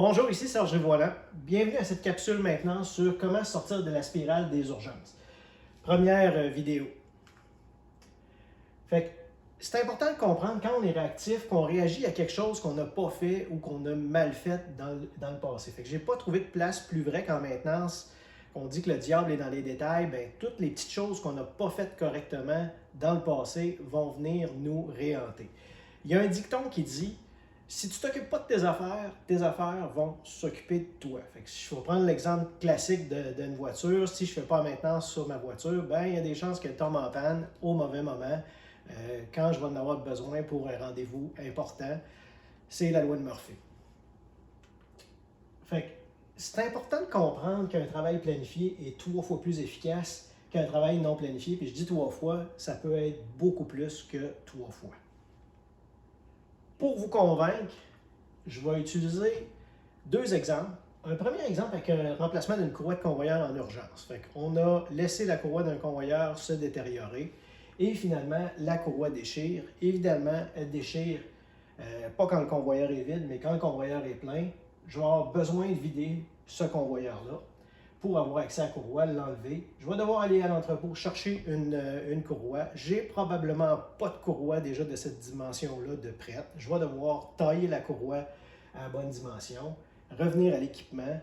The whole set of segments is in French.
Bonjour, ici Serge Voilant. Bienvenue à cette capsule maintenant sur comment sortir de la spirale des urgences. Première vidéo. C'est important de comprendre quand on est réactif, qu'on réagit à quelque chose qu'on n'a pas fait ou qu'on a mal fait dans le passé. Je n'ai pas trouvé de place plus vraie qu'en maintenance. On dit que le diable est dans les détails. Bien, toutes les petites choses qu'on n'a pas faites correctement dans le passé vont venir nous réhanter. Il y a un dicton qui dit: si tu ne t'occupes pas de tes affaires vont s'occuper de toi. Si je vais prendre l'exemple classique d'une voiture, si je ne fais pas maintenance sur ma voiture, ben, il y a des chances qu'elle tombe en panne au mauvais moment, quand je vais en avoir besoin pour un rendez-vous important. C'est la loi de Murphy. C'est important de comprendre qu'un travail planifié est 3 fois plus efficace qu'un travail non planifié. Puis je dis 3 fois, ça peut être beaucoup plus que 3 fois. Pour vous convaincre, je vais utiliser 2 exemples. Un premier exemple avec un remplacement d'une courroie de convoyeur en urgence. On a laissé la courroie d'un convoyeur se détériorer et finalement, la courroie déchire. Évidemment, elle déchire pas quand le convoyeur est vide, mais quand le convoyeur est plein. Je vais avoir besoin de vider ce convoyeur-là pour avoir accès à la courroie, l'enlever. Je vais devoir aller à l'entrepôt chercher une courroie. J'ai probablement pas de courroie déjà de cette dimension-là de prête. Je vais devoir tailler la courroie à la bonne dimension, revenir à l'équipement,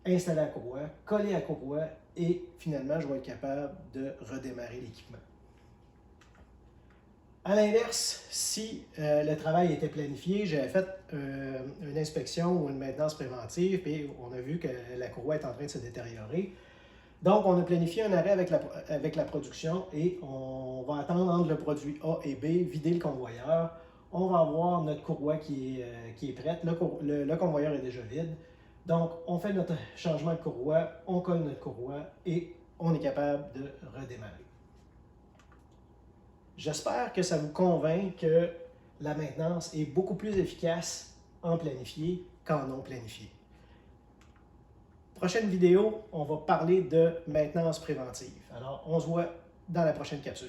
installer la courroie, coller la courroie et finalement, je vais être capable de redémarrer l'équipement. À l'inverse, si le travail était planifié, j'avais fait une inspection ou une maintenance préventive et on a vu que la courroie est en train de se détériorer. Donc, on a planifié un arrêt avec la production et on va attendre entre le produit A et B, vider le convoyeur. On va avoir notre courroie qui est prête. Le convoyeur est déjà vide. Donc, on fait notre changement de courroie, on colle notre courroie et on est capable de redémarrer. J'espère que ça vous convainc que la maintenance est beaucoup plus efficace en planifié qu'en non planifié. Prochaine vidéo, on va parler de maintenance préventive. Alors, on se voit dans la prochaine capsule.